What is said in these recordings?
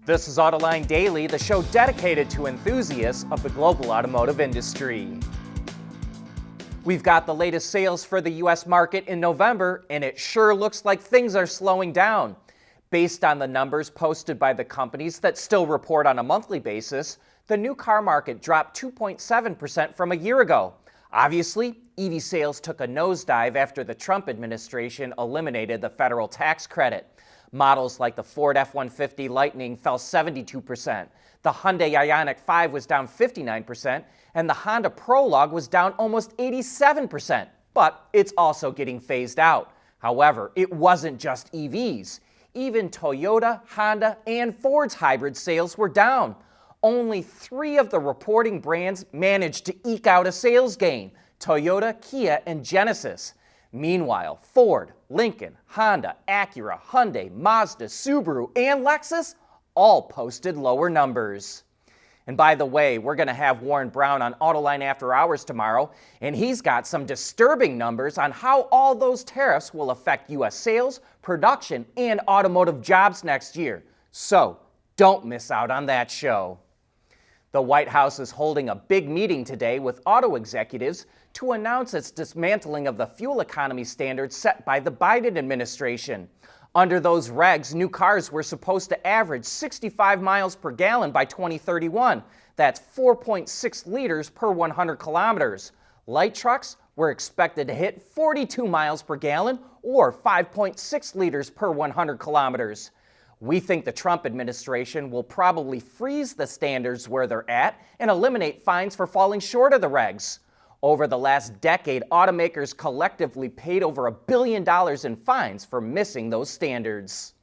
This is Autoline Daily, the show dedicated to enthusiasts of the global automotive industry. We've got the latest sales for the U.S. market in November, and it sure looks like things are slowing down. Based on the numbers posted by the companies that still report on a monthly basis, the new car market dropped 2.7% from a year ago. Obviously, EV sales took a nosedive after the Trump administration eliminated the federal tax credit. Models like the Ford F-150 Lightning fell 72%, the Hyundai Ioniq 5 was down 59%, and the Honda Prologue was down almost 87%. But it's also getting phased out. However, it wasn't just EVs. Even Toyota, Honda, and Ford's hybrid sales were down. Only 3 of the reporting brands managed to eke out a sales gain: Toyota, Kia, and Genesis. Meanwhile, Ford, Lincoln, Honda, Acura, Hyundai, Mazda, Subaru, and Lexus all posted lower numbers. And by the way, we're going to have Warren Brown on Autoline After Hours tomorrow, and he's got some disturbing numbers on how all those tariffs will affect U.S. sales, production, and automotive jobs next year. So don't miss out on that show. The White House is holding a big meeting today with auto executives to announce its dismantling of the fuel economy standards set by the Biden administration. Under those regs, new cars were supposed to average 65 miles per gallon by 2031. That's 4.6 liters per 100 kilometers. Light trucks were expected to hit 42 miles per gallon or 5.6 liters per 100 kilometers. We think the Trump administration will probably freeze the standards where they're at and eliminate fines for falling short of the regs. Over the last decade, automakers collectively paid over $1 billion in fines for missing those standards.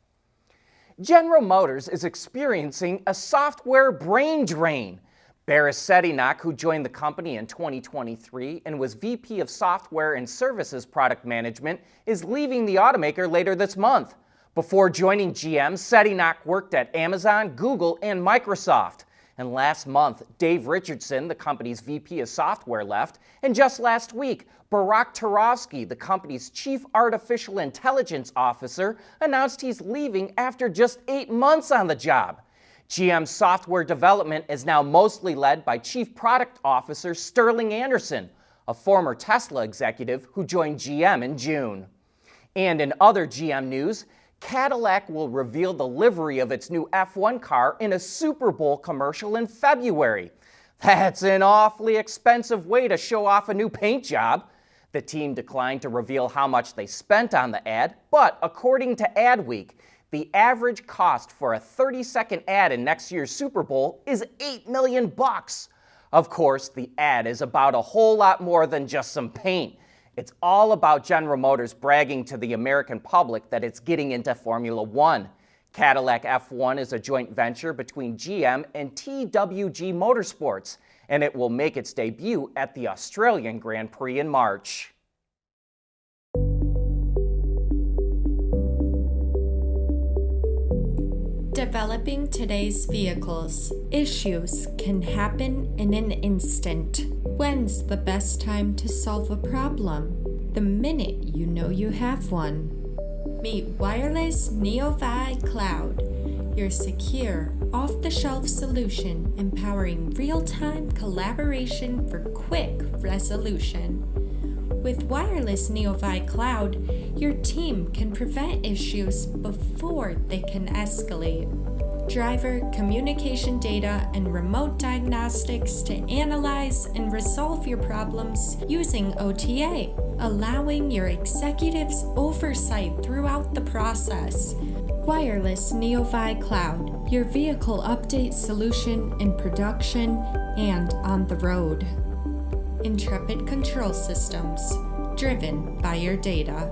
General Motors is experiencing a software brain drain. Boris Cadillac, who joined the company in 2023 and was VP of Software and Services Product Management, is leaving the automaker later this month. Before joining GM, Cadillac worked at Amazon, Google, and Microsoft. And last month, Dave Richardson, the company's VP of Software, left. And just last week, Barak Turovsky, the company's Chief Artificial Intelligence Officer, announced he's leaving after just 8 months on the job. GM's software development is now mostly led by Chief Product Officer Sterling Anderson, a former Tesla executive who joined GM in June. And in other GM news, Cadillac will reveal the livery of its new F1 car in a Super Bowl commercial in February. That's an awfully expensive way to show off a new paint job. The team declined to reveal how much they spent on the ad, but according to Adweek, the average cost for a 30-second ad in next year's Super Bowl is $8 million. Of course, the ad is about a whole lot more than just some paint. It's all about General Motors bragging to the American public that it's getting into Formula One. Cadillac F1 is a joint venture between GM and TWG Motorsports, and it will make its debut at the Australian Grand Prix in March. Developing today's vehicles. Issues can happen in an instant. When's the best time to solve a problem? The minute you know you have one. Meet Wireless NeoVi Cloud, your secure, off-the-shelf solution empowering real-time collaboration for quick resolution. With Wireless NeoVi Cloud, your team can prevent issues before they can escalate. Driver communication data and remote diagnostics to analyze and resolve your problems using OTA, allowing your executives oversight throughout the process. Wireless NeoVi Cloud, your vehicle update solution in production and on the road. Intrepid Control Systems, driven by your data.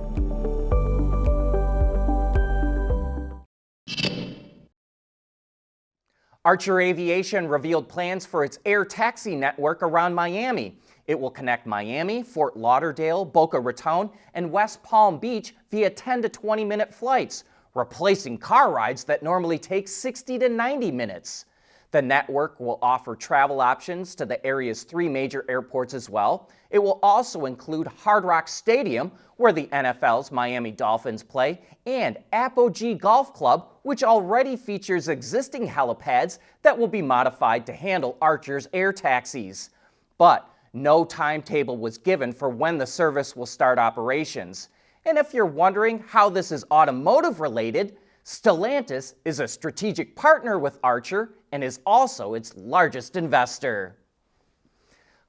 Archer Aviation revealed plans for its air taxi network around Miami. It will connect Miami, Fort Lauderdale, Boca Raton, and West Palm Beach via 10 to 20-minute flights, replacing car rides that normally take 60 to 90 minutes. The network will offer travel options to the area's 3 major airports as well. It will also include Hard Rock Stadium, where the NFL's Miami Dolphins play, and Apogee Golf Club, which already features existing helipads that will be modified to handle Archer's air taxis. But no timetable was given for when the service will start operations. And if you're wondering how this is automotive related, Stellantis is a strategic partner with Archer and is also its largest investor.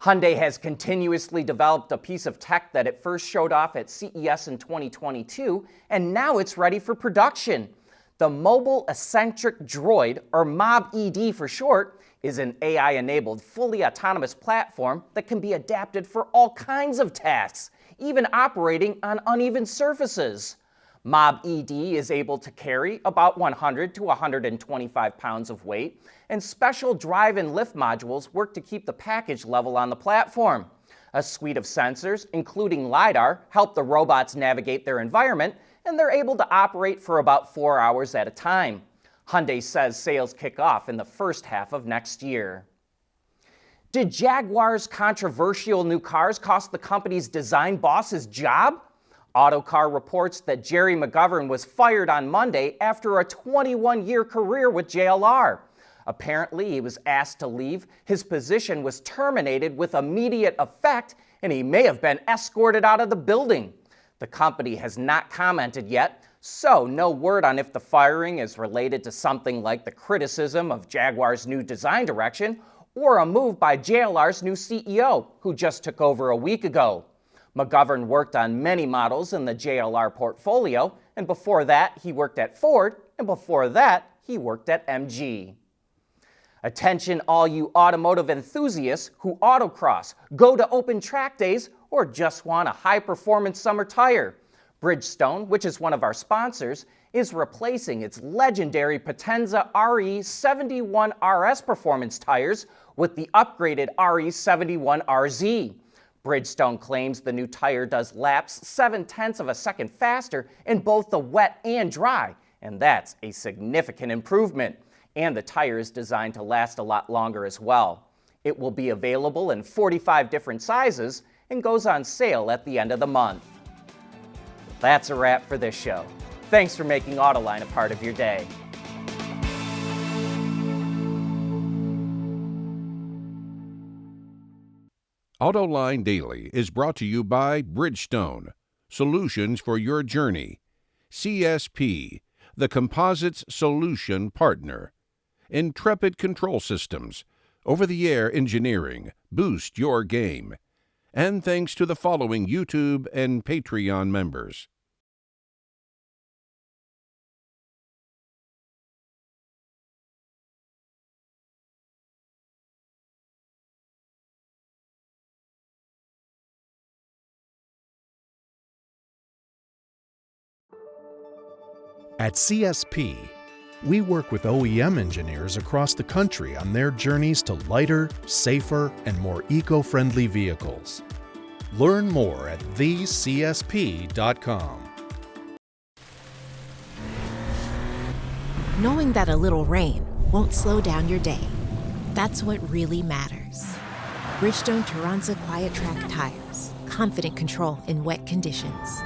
Hyundai has continuously developed a piece of tech that it first showed off at CES in 2022, and now it's ready for production. The Mobile Eccentric Droid, or MOB-ED for short, is an AI-enabled, fully autonomous platform that can be adapted for all kinds of tasks, even operating on uneven surfaces. MOB-ED is able to carry about 100 to 125 pounds of weight, and special drive and lift modules work to keep the package level on the platform. A suite of sensors, including LiDAR, help the robots navigate their environment, and they're able to operate for about 4 hours at a time. Hyundai says sales kick off in the first half of next year. Did Jaguar's controversial new cars cost the company's design boss his job? Autocar reports that Jerry McGovern was fired on Monday after a 21-year career with JLR. Apparently, he was asked to leave, his position was terminated with immediate effect, and he may have been escorted out of the building. The company has not commented yet, so no word on if the firing is related to something like the criticism of Jaguar's new design direction or a move by JLR's new CEO, who just took over a week ago. McGovern worked on many models in the JLR portfolio, and before that he worked at Ford, and before that he worked at MG. Attention all you automotive enthusiasts who autocross, go to open track days, or just want a high-performance summer tire. Bridgestone, which is one of our sponsors, is replacing its legendary Potenza RE71 RS performance tires with the upgraded RE71 RZ. Bridgestone claims the new tire does laps 0.7 of a second faster in both the wet and dry, and that's a significant improvement. And the tire is designed to last a lot longer as well. It will be available in 45 different sizes and goes on sale at the end of the month. That's a wrap for this show. Thanks for making Autoline a part of your day. Autoline Daily is brought to you by Bridgestone, solutions for your journey. CSP, the composites solution partner. Intrepid Control Systems, over-the-air engineering, boost your game. And thanks to the following YouTube and Patreon members. At CSP, we work with OEM engineers across the country on their journeys to lighter, safer, and more eco-friendly vehicles. Learn more at thecsp.com. Knowing that a little rain won't slow down your day, that's what really matters. Bridgestone Turanza Quiet Track tires, confident control in wet conditions.